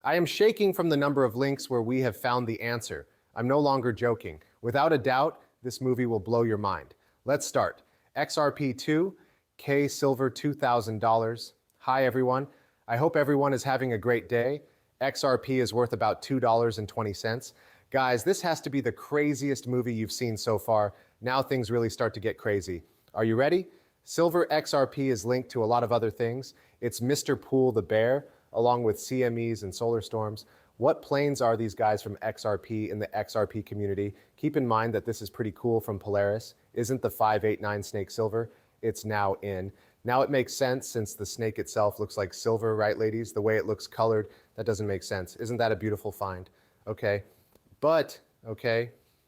I am shaking from the number of links where we have found the answer. I'm no longer joking. Without a doubt, this movie will blow your mind. Let's start. XRP2, K Silver $2,000. Hi everyone. I hope everyone is having a great day. XRP is worth about $2.20. Guys, this has to be the craziest movie you've seen so far. Now things really start to get crazy. Are you ready? Silver XRP is linked to a lot of other things. It's Mr. Pool the Bear, along with CMEs and solar storms. What planes are these guys from XRP in the XRP community? Keep in mind that this is pretty cool from Polaris. Isn't the 589 snake silver? It's now in. Now it makes sense since the snake itself looks like silver, right ladies? The way it looks colored, that doesn't make sense. Isn't that a beautiful find? Okay,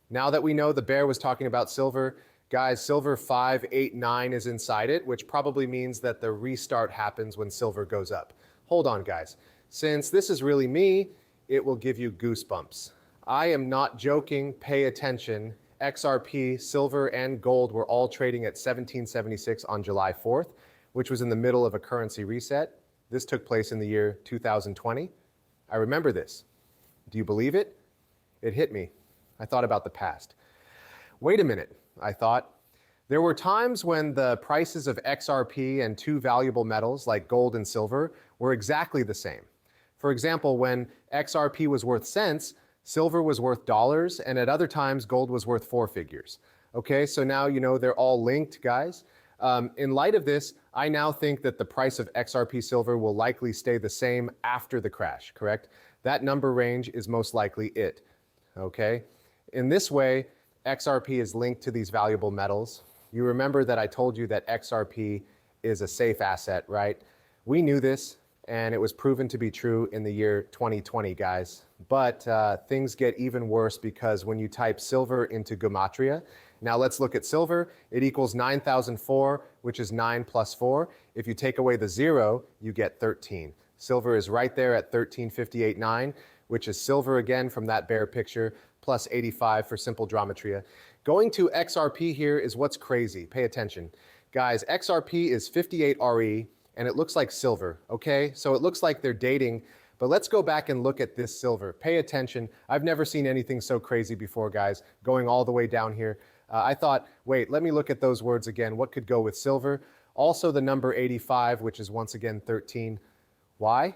now that we know the bear was talking about silver, guys, silver 589 is inside it, which probably means that the restart happens when silver goes up. Hold on, guys. Since this is really me, it will give you goosebumps. I am not joking. Pay attention. XRP, silver, and gold were all trading at 1776 on July 4th, which was in the middle of a currency reset. This took place in the year 2020. I remember this. Do you believe it? It hit me. I thought about the past. Wait a minute, I thought. There were times when the prices of XRP and two valuable metals like gold and silver were exactly the same. For example, when XRP was worth cents, silver was worth dollars, and at other times, gold was worth four figures. Okay, so now you know they're all linked, guys. In light of this, I now think that the price of XRP silver will likely stay the same after the crash, correct? That number range is most likely it, okay? In this way, XRP is linked to these valuable metals. You remember that I told you that XRP is a safe asset, right? We knew this, and it was proven to be true in the year 2020, guys. But things get even worse because when you type silver into gematria, now let's look at silver. It equals 9,004, which is 9 plus 4. If you take away the 0, you get 13. Silver is right there at 1358.9, which is silver again from that bear picture, plus 85 for simple gematria. Going to XRP here is what's crazy. Pay attention. Guys, XRP is 58 RE, and it looks like silver, okay? So it looks like they're dating, but let's go back and look at this silver. Pay attention. I've never seen anything so crazy before, guys, going all the way down here. I thought, wait, let me look at those words again. What could go with silver? Also the number 85, which is once again 13. Why?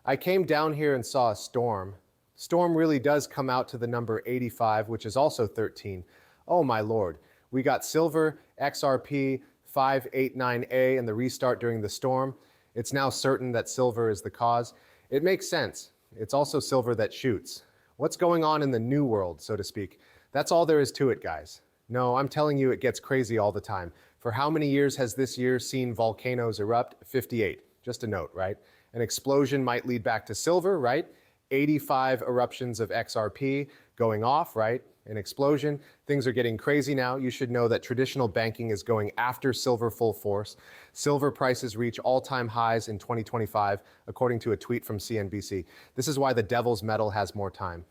I came down here and saw a storm. Storm really does come out to the number 85, which is also 13. Oh my Lord. We got silver, XRP, 589A, and the restart during the storm. It's now certain that silver is the cause. It makes sense. It's also silver that shoots. What's going on in the new world, so to speak? That's all there is to it, guys. No, I'm telling you, it gets crazy all the time. For how many years has this year seen volcanoes erupt? 58. Just a note, right? An explosion might lead back to silver, right? 85 eruptions of XRP going off, right? An explosion. Things are getting crazy now. You should know that traditional banking is going after silver full force. Silver prices reach all-time highs in 2025, according to a tweet from CNBC. This is why the devil's metal has more time.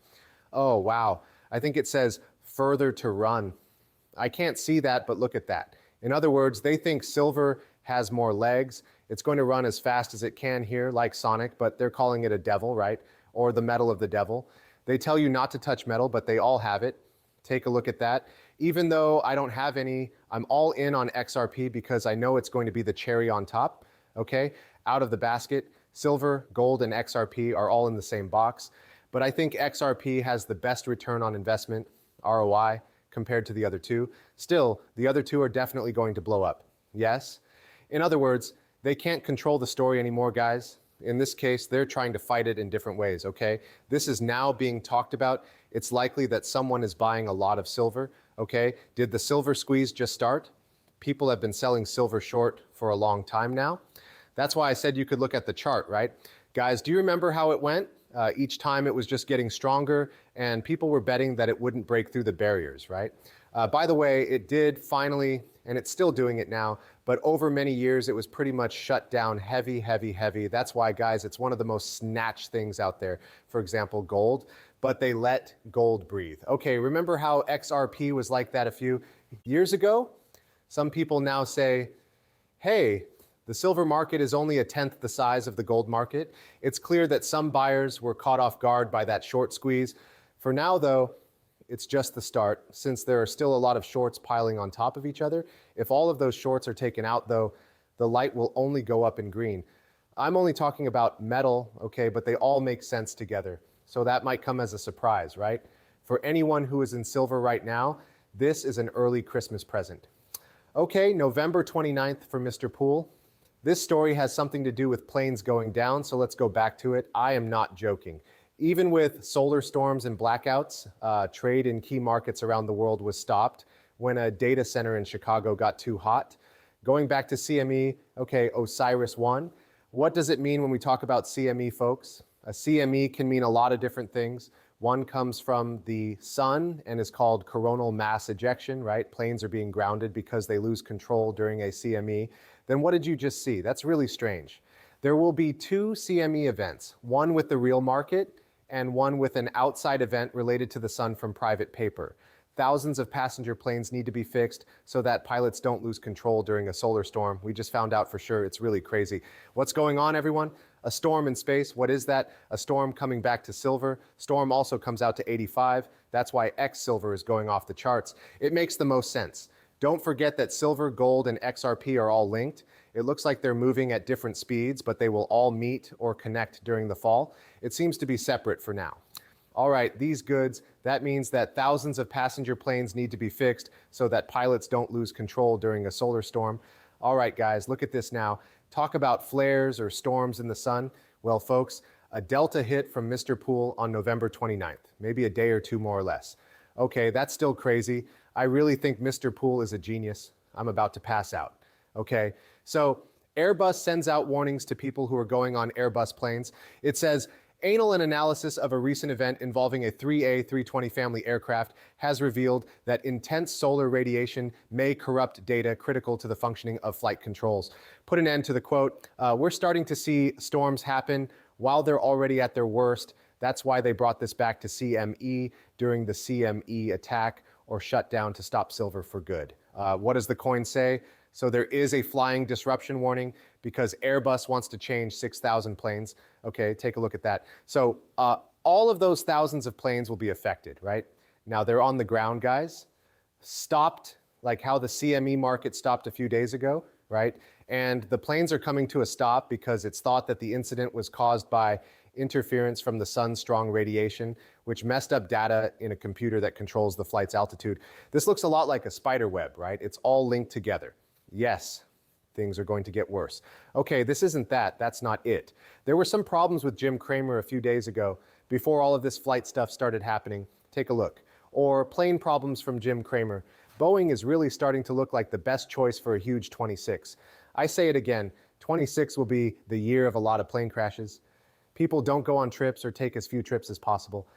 Oh, wow. I think it says further to run. I can't see that, but look at that. In other words, they think silver has more legs. It's going to run as fast as it can here, like Sonic, but they're calling it a devil, right? Or the metal of the devil. They tell you not to touch metal, but they all have it. Take a look at that. Even though I don't have any, I'm all in on XRP because I know it's going to be the cherry on top, okay? Out of the basket, silver, gold, and XRP are all in the same box. But I think XRP has the best return on investment, ROI, compared to the other two. Still, the other two are definitely going to blow up. Yes? In other words, they can't control the story anymore, guys. In this case, they're trying to fight it in different ways, okay? This is now being talked about. It's likely that someone is buying a lot of silver, okay? Did the silver squeeze just start? People have been selling silver short for a long time now. That's why I said you could look at the chart, right? Guys, do you remember how it went? Each time it was just getting stronger, and people were betting that it wouldn't break through the barriers, right? By the way, it did finally, and it's still doing it now, but over many years, it was pretty much shut down heavy, heavy, heavy. That's why, guys, it's one of the most snatched things out there. For example, gold, but they let gold breathe. Okay, remember how XRP was like that a few years ago? Some people now say, hey, The silver market is only a tenth the size of the gold market. It's clear that some buyers were caught off guard by that short squeeze. For now, though, it's just the start, since there are still a lot of shorts piling on top of each other. If all of those shorts are taken out, though, the light will only go up in green. I'm only talking about metal, okay, but they all make sense together. So that might come as a surprise, right? For anyone who is in silver right now, this is an early Christmas present. Okay, November 29th for Mr. Poole. This story has something to do with planes going down, so let's go back to it. I am not joking. Even with solar storms and blackouts, trade in key markets around the world was stopped when a data center in Chicago got too hot. Going back to CME, okay, Osiris 1. What does it mean when we talk about CME, folks? A CME can mean a lot of different things. One comes from the sun and is called coronal mass ejection, right? Planes are being grounded because they lose control during a CME. Then what did you just see? That's really strange. There will be two CME events, one with the real market and one with an outside event related to the sun from private paper. Thousands of passenger planes need to be fixed so that pilots don't lose control during a solar storm. We just found out for sure. It's really crazy. What's going on, everyone? A storm in space. What is that? A storm coming back to silver. Storm also comes out to 85. That's why X silver is going off the charts. It makes the most sense. Don't forget that silver, gold, and XRP are all linked. It looks like they're moving at different speeds, but they will all meet or connect during the fall. It seems to be separate for now. All right, these goods, that means that thousands of passenger planes need to be fixed so that pilots don't lose control during a solar storm. All right, guys, look at this now. Talk about flares or storms in the sun. Well, folks, a delta hit from Mr. Poole on November 29th, maybe a day or two more or less. Okay, that's still crazy. I really think Mr. Poole is a genius. I'm about to pass out. Okay, so Airbus sends out warnings to people who are going on Airbus planes. It says, anal analysis of a recent event involving a 3A320 family aircraft has revealed that intense solar radiation may corrupt data critical to the functioning of flight controls. Put an end to the quote. We're starting to see storms happen while they're already at their worst. That's why they brought this back to CME during the CME attack or shutdown to stop silver for good. What does the coin say? So there is a flying disruption warning because Airbus wants to change 6,000 planes. Okay, take a look at that. So all of those thousands of planes will be affected, right? Now they're on the ground, guys. Stopped, like how the CME market stopped a few days ago, right? And the planes are coming to a stop because it's thought that the incident was caused by interference from the sun's strong radiation, which messed up data in a computer that controls the flight's altitude. This looks a lot like a spider web, right? It's all linked together. Yes, things are going to get worse. Okay, this isn't that. That's not it. There were some problems with Jim Cramer a few days ago before all of this flight stuff started happening. Take a look. Or plane problems from Jim Cramer. Boeing is really starting to look like the best choice for a huge 26. I say it again, 26 will be the year of a lot of plane crashes. People don't go on trips or take as few trips as possible.